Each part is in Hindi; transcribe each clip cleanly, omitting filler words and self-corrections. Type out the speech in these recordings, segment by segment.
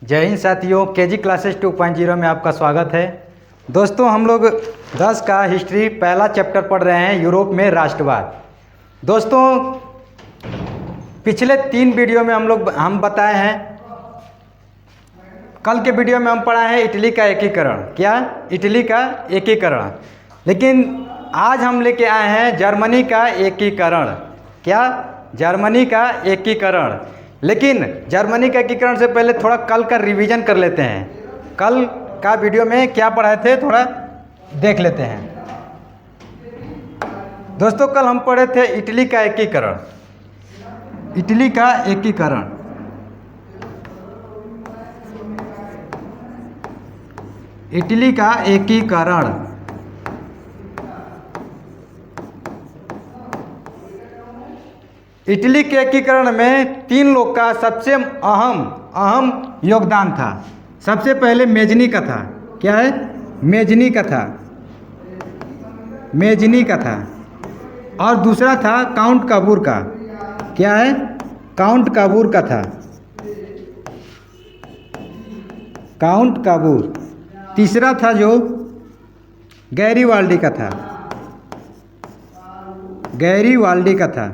जय हिंद साथियों, केजी क्लासेस 2.0 में आपका स्वागत है। दोस्तों, हम लोग 10 का हिस्ट्री पहला चैप्टर पढ़ रहे हैं, यूरोप में राष्ट्रवाद। दोस्तों, पिछले 3 वीडियो में हम बताए हैं, कल के वीडियो में हम पढ़ा है इटली का एकीकरण। क्या? इटली का एकीकरण। लेकिन आज हम लेके आए हैं जर्मनी का एकीकरण। क्या? जर्मनी का एकीकरण। लेकिन जर्मनी का एकीकरण से पहले थोड़ा कल का रिवीजन कर लेते हैं। कल का वीडियो में क्या पढ़ाए थे, थोड़ा देख लेते हैं। दोस्तों, कल हम पढ़े थे इटली का एकीकरण। इटली का एकीकरण। इटली का एकीकरण। इटली के एकीकरण में 3 लोग का सबसे अहम योगदान था। सबसे पहले मेजनी का था। क्या है? मेजनी का था। मेजनी का था। और दूसरा था काउंट काबूर का। क्या है? काउंट काबूर का था। काउंट काबूर। तीसरा था जो गैरीवाल्डी का था। गैरीवाल्डी का था।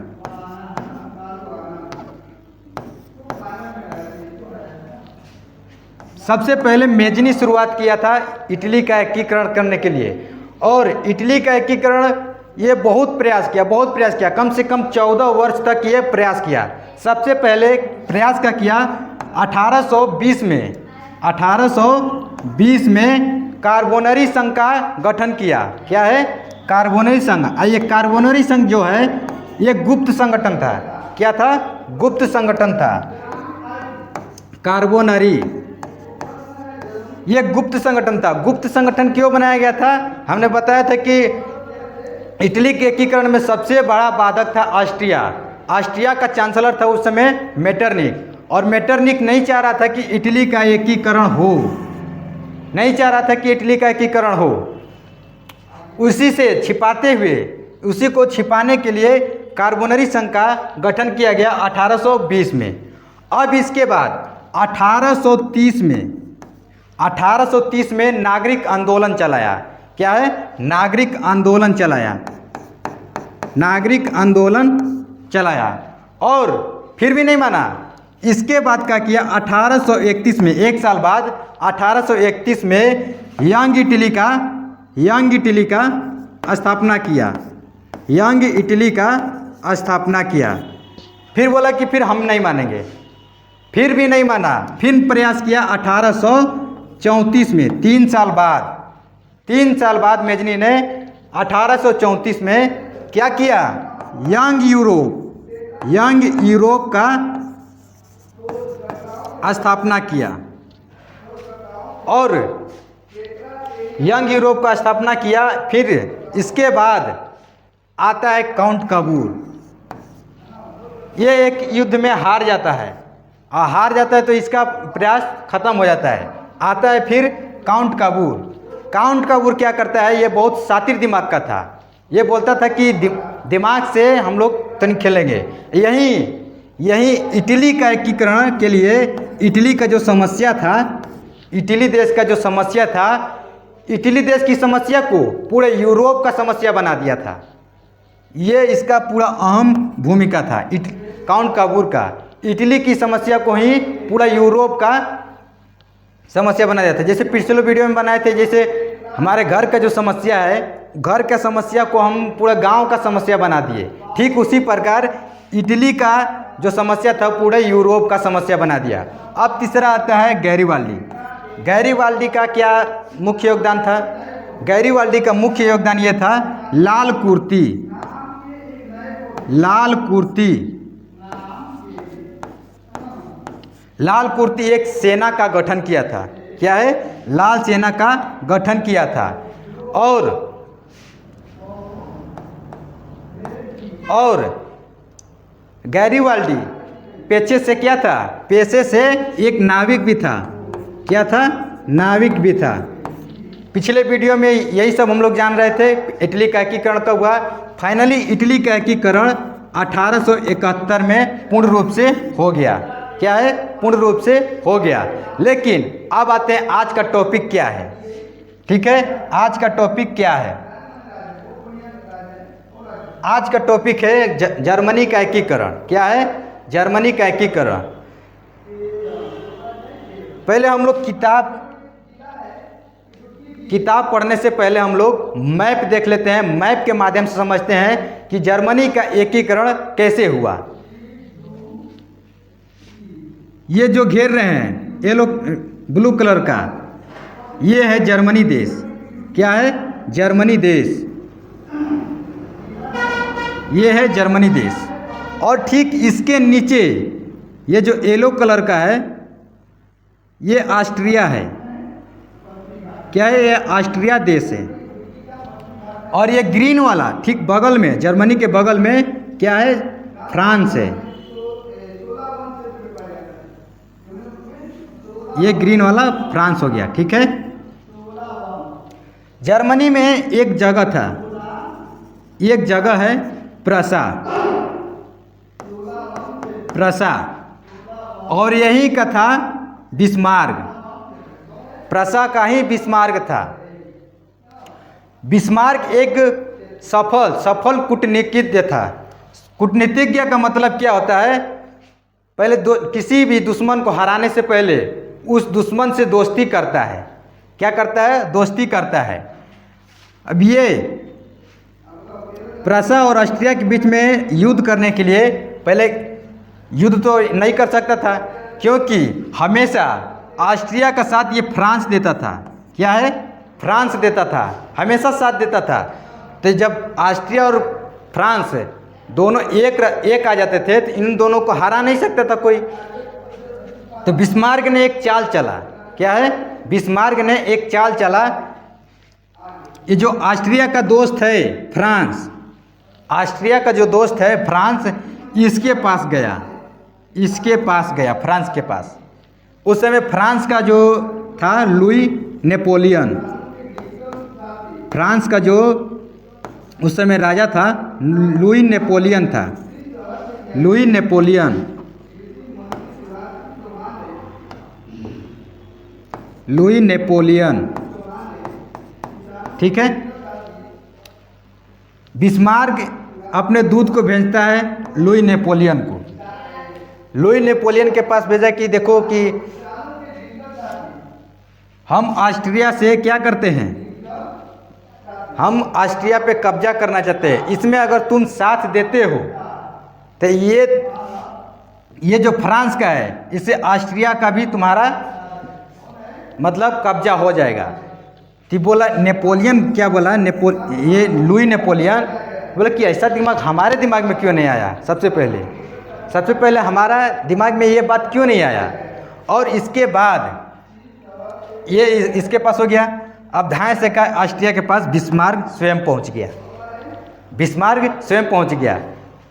सबसे पहले मेजनी शुरुआत किया था इटली का एकीकरण करने के लिए। और इटली का एकीकरण ये बहुत प्रयास किया। कम से कम 14 वर्ष तक ये प्रयास किया। सबसे पहले प्रयास का किया 1820 में। 1820 में कार्बोनरी संघ का गठन किया। क्या है? कार्बोनरी संघ। ये कार्बोनरी संघ जो है ये गुप्त संगठन था। क्या था? गुप्त संगठन था। कार्बोनरी ये गुप्त संगठन था। गुप्त संगठन क्यों बनाया गया था? हमने बताया था कि इटली के एकीकरण में सबसे बड़ा बाधक था ऑस्ट्रिया। ऑस्ट्रिया का चांसलर था उस समय मेटरनिक। और मेटरनिक नहीं चाह रहा था कि इटली का एकीकरण हो। नहीं चाह रहा था कि इटली का एकीकरण हो। उसी से छिपाते हुए, उसी को छिपाने के लिए कार्बोनरी संघ का गठन किया गया 1820 में। अब इसके बाद 1830 में नागरिक आंदोलन चलाया। क्या है? नागरिक आंदोलन चलाया। नागरिक आंदोलन चलाया। और फिर भी नहीं माना। इसके बाद क्या किया? 1831 में, 1 साल बाद 1831 में यंग इटली का स्थापना किया। यंग इटली का स्थापना किया। फिर बोला कि फिर हम नहीं मानेंगे। फिर भी नहीं माना। फिर प्रयास किया 1834 में। 3 साल बाद मेजनी ने 1834 में क्या किया? यंग यूरोप का स्थापना किया। और यंग यूरोप का स्थापना किया। फिर इसके बाद आता है काउंट काबूर। ये एक युद्ध में हार जाता है। हार जाता है तो इसका प्रयास खत्म हो जाता है। आता है फिर काउंट काबूर। काउंट काबूर क्या करता है? ये बहुत शातिर दिमाग का था। ये बोलता था कि दिमाग से हम लोग तन खेलेंगे। यही इटली का एकीकरण के लिए इटली का जो समस्या था, इटली देश का जो समस्या था, इटली देश की समस्या को पूरे यूरोप का समस्या बना दिया था। ये इसका पूरा अहम भूमिका था काउंट काबूर का। इटली की समस्या को ही पूरा यूरोप का समस्या बना दिया था। जैसे पिछले वीडियो में बनाए थे, जैसे हमारे घर का जो समस्या है, घर का समस्या को हम पूरा गांव का समस्या बना दिए। ठीक उसी प्रकार इटली का जो समस्या था पूरे यूरोप का समस्या बना दिया। अब तीसरा आता है गैरीवाल्डी। गैरीवाल्डी का क्या मुख्य योगदान था? गैरीवाल्डी का मुख्य योगदान ये था लाल कुर्ती। लाल कुर्ती एक सेना का गठन किया था। क्या है? लाल सेना का गठन किया था। और गैरीवाल्डी पेशे से क्या था? पेशे से एक नाविक भी था। क्या था? नाविक भी था। पिछले वीडियो में यही सब हम लोग जान रहे थे। इटली का एकीकरण कब हुआ? फाइनली इटली का एकीकरण 1871 में पूर्ण रूप से हो गया। क्या है, पूर्ण रूप से हो गया। लेकिन अब आते हैं आज का टॉपिक क्या है। ठीक है, आज का टॉपिक क्या है? आज का टॉपिक है जर्मनी का एकीकरण। क्या है? जर्मनी का एकीकरण। पहले हम लोग किताब पढ़ने से पहले हम लोग मैप देख लेते हैं। मैप के माध्यम से समझते हैं कि जर्मनी का एकीकरण कैसे हुआ। ये जो घेर रहे हैं ये लोग ब्लू कलर का, ये है जर्मनी देश। क्या है? जर्मनी देश। ये है जर्मनी देश। और ठीक इसके नीचे ये जो येलो कलर का है ये ऑस्ट्रिया है। क्या है? ये ऑस्ट्रिया देश है। और ये ग्रीन वाला ठीक बगल में, जर्मनी के बगल में क्या है? फ्रांस है। ये ग्रीन वाला फ्रांस हो गया। ठीक है, जर्मनी में एक जगह था, एक जगह है प्रसा, और यही का था बिस्मार्क। प्रसा का ही बिस्मार्क था। बिस्मार्क एक सफल कूटनीतिज्ञ था। कूटनीतिज्ञ का मतलब क्या होता है? पहले किसी भी दुश्मन को हराने से पहले उस दुश्मन से दोस्ती करता है। क्या करता है? दोस्ती करता है। अब ये प्रसा और ऑस्ट्रिया के बीच में युद्ध करने के लिए पहले युद्ध तो नहीं कर सकता था, क्योंकि हमेशा ऑस्ट्रिया का साथ ये फ्रांस देता था। क्या है? फ्रांस देता था, हमेशा साथ देता था। तो जब ऑस्ट्रिया और फ्रांस दोनों एक आ जाते थे तो इन दोनों को हरा नहीं सकता था कोई। तो बिस्मार्क ने एक चाल चला। क्या है? बिस्मार्क ने एक चाल चला। ये जो ऑस्ट्रिया का दोस्त है फ्रांस, ऑस्ट्रिया का जो दोस्त है फ्रांस, इसके पास गया, फ्रांस के पास। उस समय फ्रांस का जो था लुई नेपोलियन, फ्रांस का जो उस समय राजा था लुई नेपोलियन था। Louis Napoleon. ठीक है, बिस्मार्क अपने दूत को भेजता है लुई नेपोलियन को। लुई नेपोलियन के पास भेजा कि देखो कि हम ऑस्ट्रिया से क्या करते हैं, हम ऑस्ट्रिया पे कब्जा करना चाहते हैं। इसमें अगर तुम साथ देते हो तो ये जो फ्रांस का है इससे ऑस्ट्रिया का भी तुम्हारा मतलब कब्जा हो जाएगा। तो बोला नेपोलियन, क्या बोला ये लुई नेपोलियन बोला कि ऐसा दिमाग हमारे दिमाग में क्यों नहीं आया। सबसे पहले हमारा दिमाग में ये बात क्यों नहीं आया। और इसके बाद ये इसके पास हो गया। अब धाए से का ऑस्ट्रिया के पास बिस्मार्क स्वयं पहुंच गया।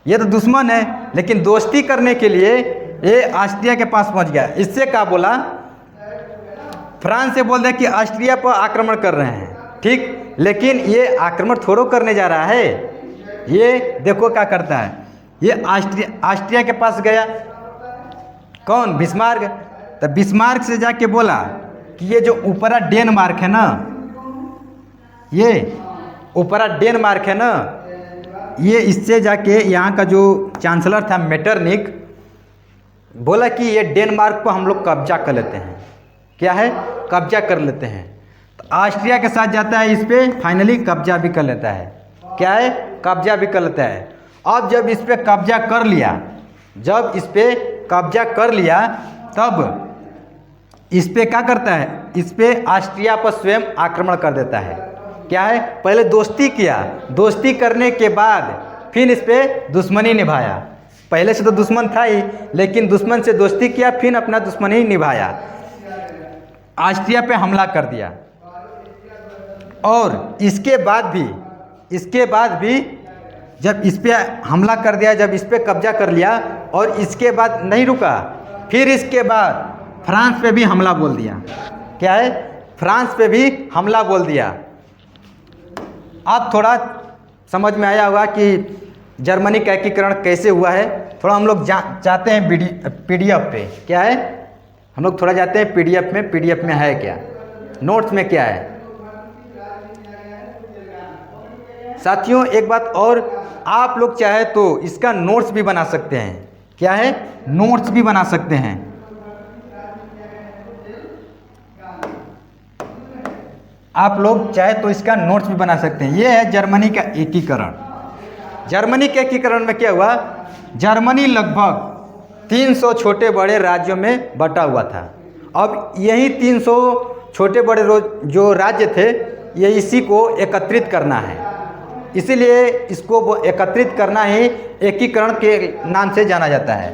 ये तो दुश्मन है, लेकिन दोस्ती करने के लिए ये ऑस्ट्रिया के पास पहुंच गया। इससे क्या बोला, फ्रांस से बोल दे कि ऑस्ट्रिया पर आक्रमण कर रहे हैं। ठीक, लेकिन ये आक्रमण थोड़ो करने जा रहा है। ये देखो क्या करता है, ये ऑस्ट्रिया के पास गया। कौन? बिस्मार्क। तो बिस्मार्क से जाके बोला कि ये जो ऊपरा डेनमार्क है ना, ये ऊपरा डेनमार्क है ना, ये इससे जाके यहाँ का जो चांसलर था मेटरनिक बोला कि ये डेनमार्क को हम लोग कब्जा कर लेते हैं। क्या है? कब्जा कर लेते हैं। तो ऑस्ट्रिया के साथ जाता है, इस पर फाइनली कब्जा भी कर लेता है। क्या है? कब्जा भी कर लेता है। अब जब इस पर कब्जा कर लिया, तब इस पे क्या करता है, इस पे ऑस्ट्रिया पर स्वयं आक्रमण कर देता है। क्या है? पहले दोस्ती किया, दोस्ती करने के बाद फिर इस पे दुश्मनी निभाया। पहले से तो दुश्मन था ही, लेकिन दुश्मन से दोस्ती किया, फिर अपना दुश्मनी निभाया। ऑस्ट्रिया पे हमला कर दिया। और इसके बाद भी जब इस पे हमला कर दिया, जब इस पे कब्जा कर लिया, और इसके बाद नहीं रुका, फिर इसके बाद फ्रांस पे भी हमला बोल दिया। क्या है? फ्रांस पे भी हमला बोल दिया। अब थोड़ा समझ में आया होगा कि जर्मनी का एकीकरण कैसे हुआ है, थोड़ा हम लोग चाहते हैं पीडीएफ पे। क्या है, हम लोग थोड़ा जाते हैं पीडीएफ में। पीडीएफ में है क्या, नोट्स में क्या है साथियों। एक बात और, आप लोग चाहे तो इसका नोट्स भी बना सकते हैं। क्या है, नोट्स भी बना सकते हैं। आप लोग चाहे तो इसका नोट्स भी बना सकते हैं। ये है जर्मनी का एकीकरण। जर्मनी के एकीकरण में क्या हुआ, जर्मनी लगभग 300 छोटे बड़े राज्यों में बटा हुआ था। अब यही 300 छोटे बड़े जो राज्य थे, ये इसी को एकत्रित करना है। इसीलिए इसको वो एकत्रित करना ही एकीकरण के नाम से जाना जाता है।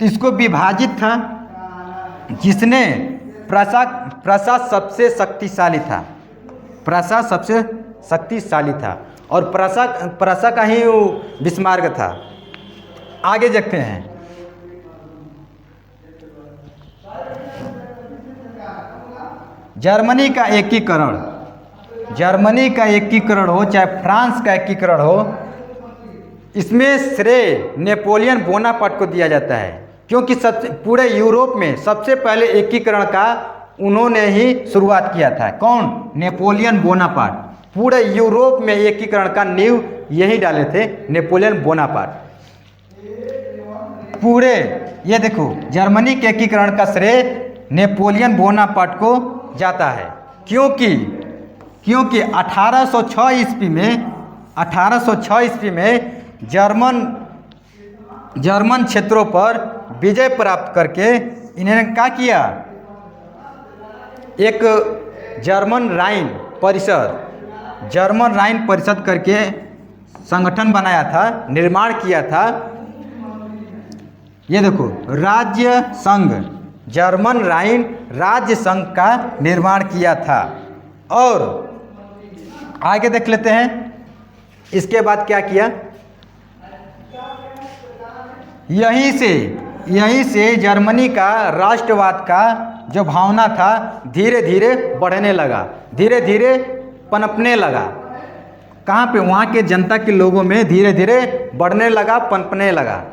तो इसको विभाजित था, जिसने प्रसा सबसे शक्तिशाली था। प्रसा सबसे शक्तिशाली था और प्रसा का ही बिस्मार्क था। आगे देखते हैं, जर्मनी का एकीकरण। जर्मनी का एकीकरण हो चाहे फ्रांस का एकीकरण हो, इसमें श्रेय नेपोलियन बोनापार्ट को दिया जाता है, क्योंकि पूरे यूरोप में सबसे पहले एकीकरण का उन्होंने ही शुरुआत किया था। कौन, नेपोलियन बोनापार्ट। पूरे यूरोप में एकीकरण का नींव यही डाले थे, नेपोलियन बोनापार्ट। पूरे ये देखो, जर्मनी के एकीकरण का श्रेय नेपोलियन बोनापार्ट को जाता है, क्योंकि 1806 ईस्वी में जर्मन क्षेत्रों पर विजय प्राप्त करके इन्होंने क्या किया, एक जर्मन राइन परिषद करके संगठन बनाया था, निर्माण किया था। ये देखो, राज्य संघ, जर्मन राइन राज्य संघ का निर्माण किया था। और आगे देख लेते हैं, इसके बाद क्या किया, यहीं से जर्मनी का राष्ट्रवाद का जो भावना था धीरे धीरे बढ़ने लगा, धीरे धीरे पनपने लगा। कहाँ पे, वहाँ के जनता के लोगों में धीरे धीरे बढ़ने लगा, पनपने लगा।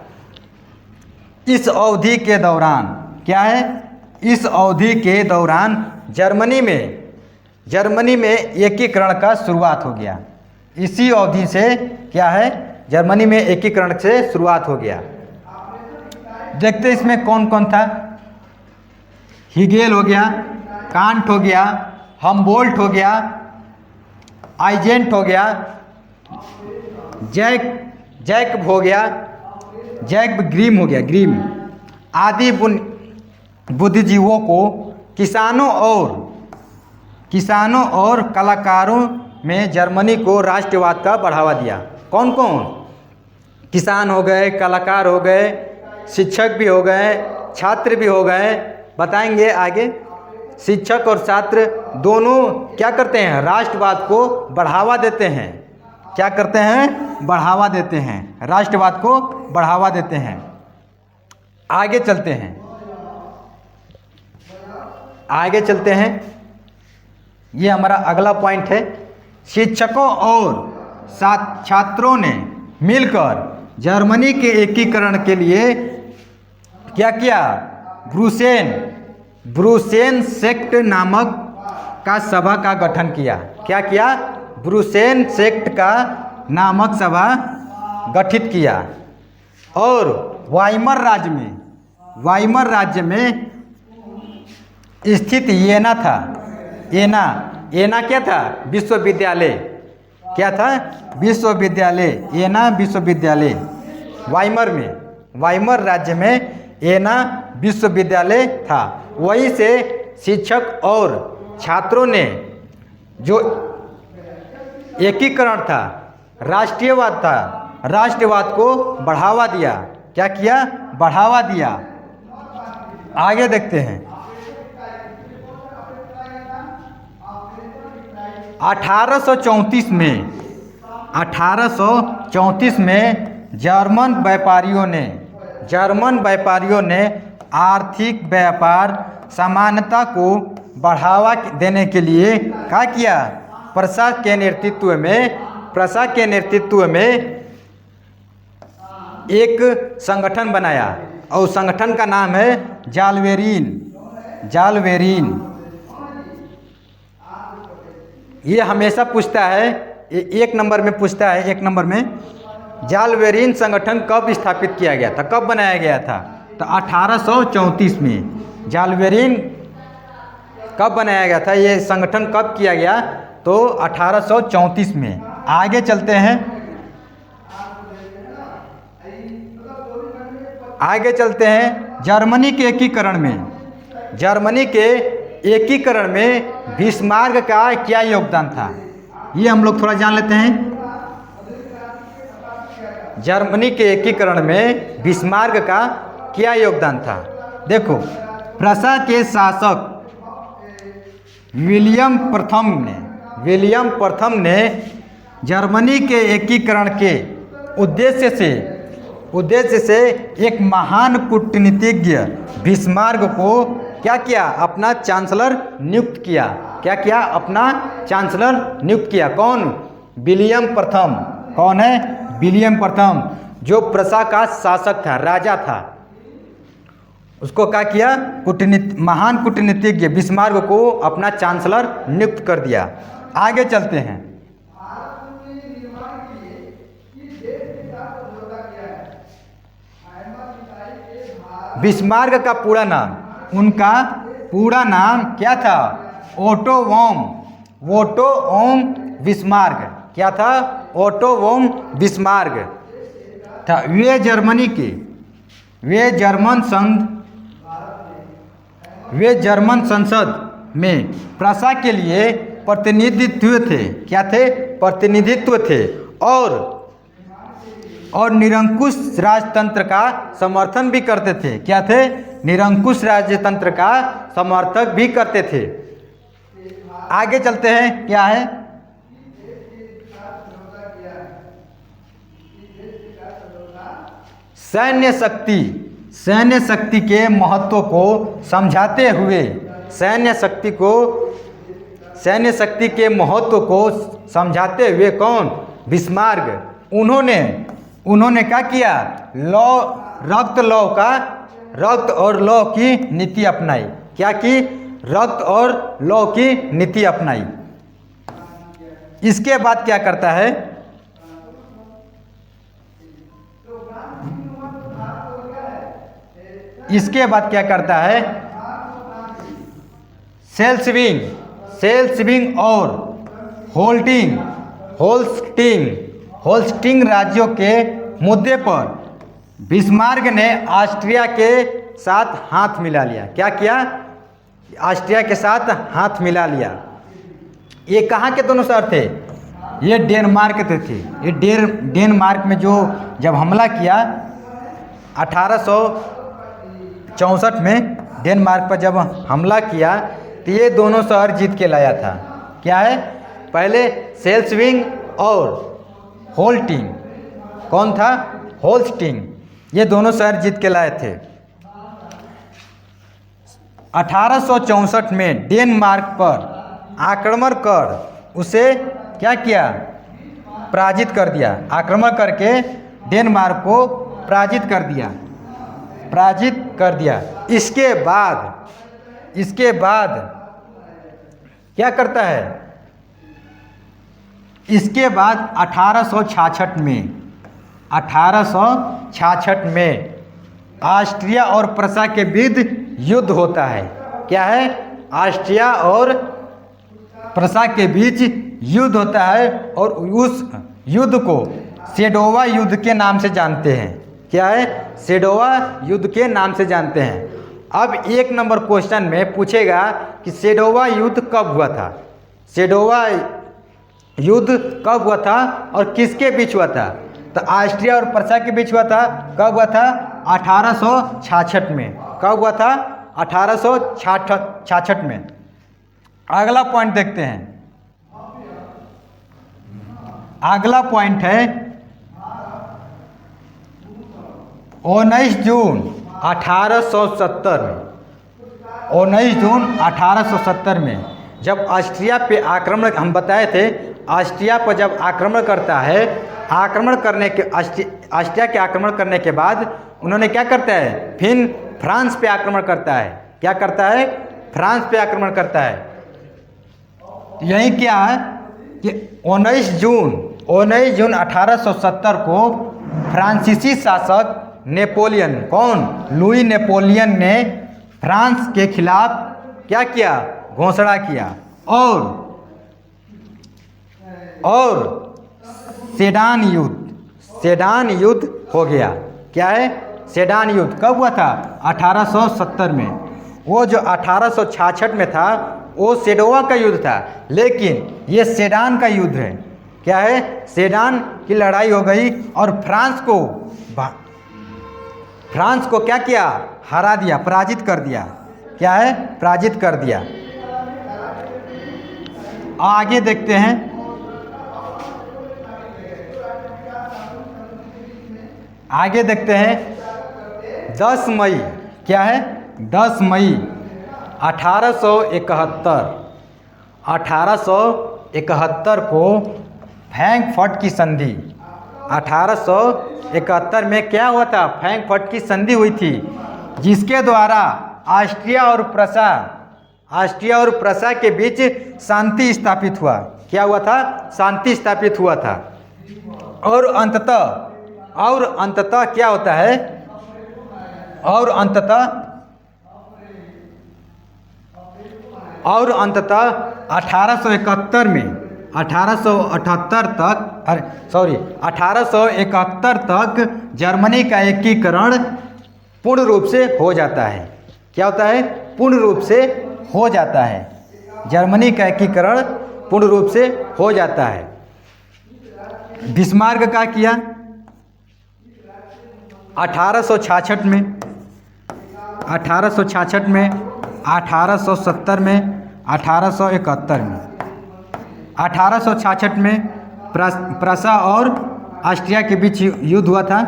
इस अवधि के दौरान क्या है, इस अवधि के दौरान जर्मनी में एकीकरण का शुरुआत हो गया। इसी अवधि से क्या है, जर्मनी में एकीकरण से शुरुआत हो गया। देखते इसमें कौन कौन था, हिगेल हो गया, कांट हो गया, हमबोल्ट हो गया, आइजेंट हो गया, जैकब हो गया, जैकब ग्रीम हो गया, ग्रीम आदि बुद्धिजीवों को किसानों और कलाकारों में जर्मनी को राष्ट्रवाद का बढ़ावा दिया। कौन कौन, किसान हो गए, कलाकार हो गए, शिक्षक भी हो गए, छात्र भी हो गए। बताएंगे आगे। शिक्षक और छात्र दोनों क्या करते हैं, राष्ट्रवाद को बढ़ावा देते हैं। क्या करते हैं, बढ़ावा देते हैं, राष्ट्रवाद को बढ़ावा देते हैं। आगे चलते हैं, ये हमारा अगला पॉइंट है। शिक्षकों और छात्रों ने मिलकर जर्मनी के एकीकरण के लिए क्या किया, ब्रुसेन सेक्ट नामक का सभा का गठन किया। क्या किया, ब्रुसेन सेक्ट का नामक सभा गठित किया। और वाइमर राज्य में स्थित येना था, येना क्या था, विश्वविद्यालय। क्या था, विश्वविद्यालय, येना विश्वविद्यालय। वाइमर राज्य में येना विश्वविद्यालय था। वहीं से शिक्षक और छात्रों ने जो एकीकरण था, राष्ट्रवाद को बढ़ावा दिया। क्या किया, बढ़ावा दिया। आगे देखते हैं, 1834 में जर्मन व्यापारियों ने आर्थिक व्यापार समानता को बढ़ावा देने के लिए क्या किया, प्रसा के नेतृत्व में एक संगठन बनाया और उस संगठन का नाम है जालवेरिन। जालवेरिन ये हमेशा पूछता है, एक नंबर में पूछता है, एक नंबर में जालवेरिन संगठन कब स्थापित किया गया था, कब बनाया गया था? तो 1834 में जालवेरिन कब बनाया गया था, ये संगठन कब किया गया? तो 1834 में। आगे चलते हैं, आगे चलते हैं जर्मनी के एकीकरण में। जर्मनी के एकीकरण में बिस्मार्क का क्या योगदान था, ये हम लोग थोड़ा जान लेते हैं। जर्मनी के एकीकरण में बिस्मार्क का क्या योगदान था? देखो, प्रूसिया के शासक विलियम प्रथम ने जर्मनी के एकीकरण के उद्देश्य से एक महान कूटनीतिज्ञ बिस्मार्क को क्या किया? अपना चांसलर नियुक्त किया। क्या किया? अपना चांसलर नियुक्त किया। कौन? विलियम प्रथम। कौन है? विलियम प्रथम, जो प्रूसिया का शासक था, राजा था। उसको क्या किया? महान कूटनीतिज्ञ बिस्मार्क को अपना चांसलर नियुक्त कर दिया। आगे चलते हैं, बिस्मार्क का पूरा नाम, उनका पूरा नाम क्या था? ओटो वोन बिस्मार्क। क्या था? ओटो वोन बिस्मार्क था। वे जर्मन संसद में प्रूसिया के लिए प्रतिनिधित्व थे। क्या थे? प्रतिनिधित्व थे। और निरंकुश राजतंत्र का समर्थन भी करते थे। क्या थे? निरंकुश राजतंत्र का समर्थक भी करते थे। आगे चलते हैं, क्या है? सैन्य शक्ति के महत्व को समझाते हुए, सैन्य शक्ति के महत्व को समझाते हुए कौन? बिस्मार्क। उन्होंने क्या किया? रक्त और लौ की नीति अपनाई। क्या की? रक्त और लौ की नीति अपनाई। इसके बाद क्या करता है? इसके बाद क्या करता है? सेल्सविंग और होल्स्टिंग राज्यों के मुद्दे पर बिस्मार्क ने ऑस्ट्रिया के साथ हाथ मिला लिया। क्या किया? ऑस्ट्रिया के साथ हाथ मिला लिया। ये कहाँ के दोनों शहर थे? ये डेनमार्क के थे। ये डेनमार्क में जो जब हमला किया 1864 में, डेनमार्क पर जब हमला किया तो ये दोनों शहर जीत के लाया था। क्या है? पहले सेल्सविंग और होल्स्टिंग। कौन था? होल्स्टिंग। ये दोनों शहर जीत के लाए थे। 1864 में डेनमार्क पर आक्रमण कर उसे क्या किया? पराजित कर दिया। आक्रमण करके डेनमार्क को पराजित कर दिया। इसके बाद क्या करता है? इसके बाद 1866 में ऑस्ट्रिया और प्रूसिया के बीच युद्ध होता है। क्या है? ऑस्ट्रिया और प्रूसिया के बीच युद्ध होता है और उस युद्ध को सेडोवा युद्ध के नाम से जानते हैं। क्या है? सेडोवा युद्ध के नाम से जानते हैं। अब एक नंबर क्वेश्चन में पूछेगा कि सेडोवा युद्ध कब हुआ था? सेडोवा युद्ध कब हुआ था और किसके बीच हुआ था? तो ऑस्ट्रिया और प्रूसिया के बीच हुआ था। कब हुआ था? 1866 में। कब हुआ था? 1866 में। अगला पॉइंट देखते हैं। अगला पॉइंट है 19 जून 1870 में। 19 जून 1870 में जब ऑस्ट्रिया पे आक्रमण, हम बताए थे, ऑस्ट्रिया पर जब आक्रमण करता है आक्रमण करने के ऑस्ट्रिया के आक्रमण करने के बाद उन्होंने क्या करता है, फिर फ्रांस पे आक्रमण करता है। क्या करता है, फ्रांस पे आक्रमण करता है। यही क्या है कि 19 जून 1870 को फ्रांसीसी शासक नेपोलियन, कौन, लुई नेपोलियन ने फ्रांस के खिलाफ क्या किया, घोषणा किया और सेडान युद्ध हो गया। क्या है, सेडान युद्ध कब हुआ था, 1870 में। वो जो 1866 में था वो सेडोवा का युद्ध था, लेकिन ये सेडान का युद्ध है। क्या है, सेडान की लड़ाई हो गई और फ्रांस को क्या किया, हरा दिया, पराजित कर दिया। क्या है, पराजित कर दिया। आगे देखते हैं, आगे देखते हैं 10 मई, क्या है, 10 मई 1871 को फ्रैंकफर्ट की संधि, 1871 में क्या हुआ था, फ्रैंकफर्ट की संधि हुई थी, जिसके द्वारा ऑस्ट्रिया और प्रसा के बीच शांति स्थापित हुआ। क्या हुआ था, शांति स्थापित हुआ था। और अंततः क्या होता है, और अंततः 1871 तक जर्मनी का एकीकरण पूर्ण रूप से हो जाता है। क्या होता है, पूर्ण रूप से हो जाता है। जर्मनी का एकीकरण पूर्ण रूप से हो जाता है। बिस्मार्क का किया 1866 में, 1870 में, 1871 में। 1866 में प्रसा और ऑस्ट्रिया के बीच युद्ध हुआ था।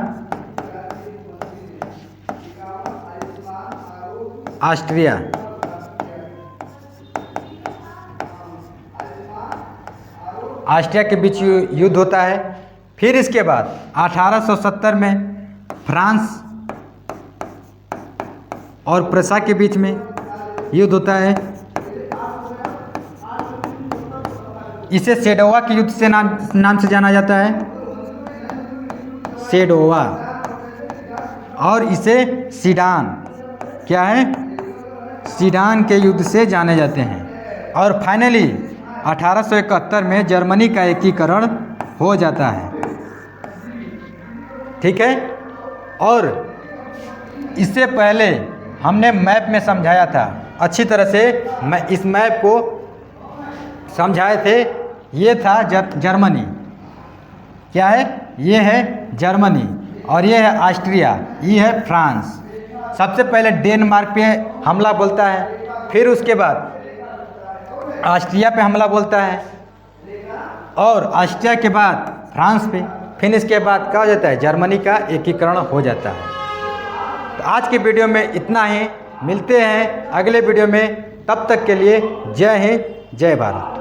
ऑस्ट्रिया के बीच युद्ध होता है। फिर इसके बाद 1870 में फ्रांस और प्रसा के बीच में युद्ध होता है। इसे सेडोवा के युद्ध से नाम से जाना जाता है, सेडोवा। और इसे सीडान, क्या है, सीडान के युद्ध से जाने जाते हैं। और फाइनली 1871 में जर्मनी का एकीकरण हो जाता है। ठीक है। और इससे पहले हमने मैप में समझाया था अच्छी तरह से, मैं इस मैप को समझाए थे। ये था जर्मनी, क्या है, ये है जर्मनी और ये है ऑस्ट्रिया, ये है फ्रांस। सबसे पहले डेनमार्क पे हमला बोलता है, फिर उसके बाद ऑस्ट्रिया पे हमला बोलता है और ऑस्ट्रिया के बाद फ्रांस पे, फिर इसके बाद क्या हो जाता है, जर्मनी का एकीकरण हो जाता है। तो आज के वीडियो में इतना ही, मिलते हैं अगले वीडियो में। तब तक के लिए जय हिंद, जय भारत।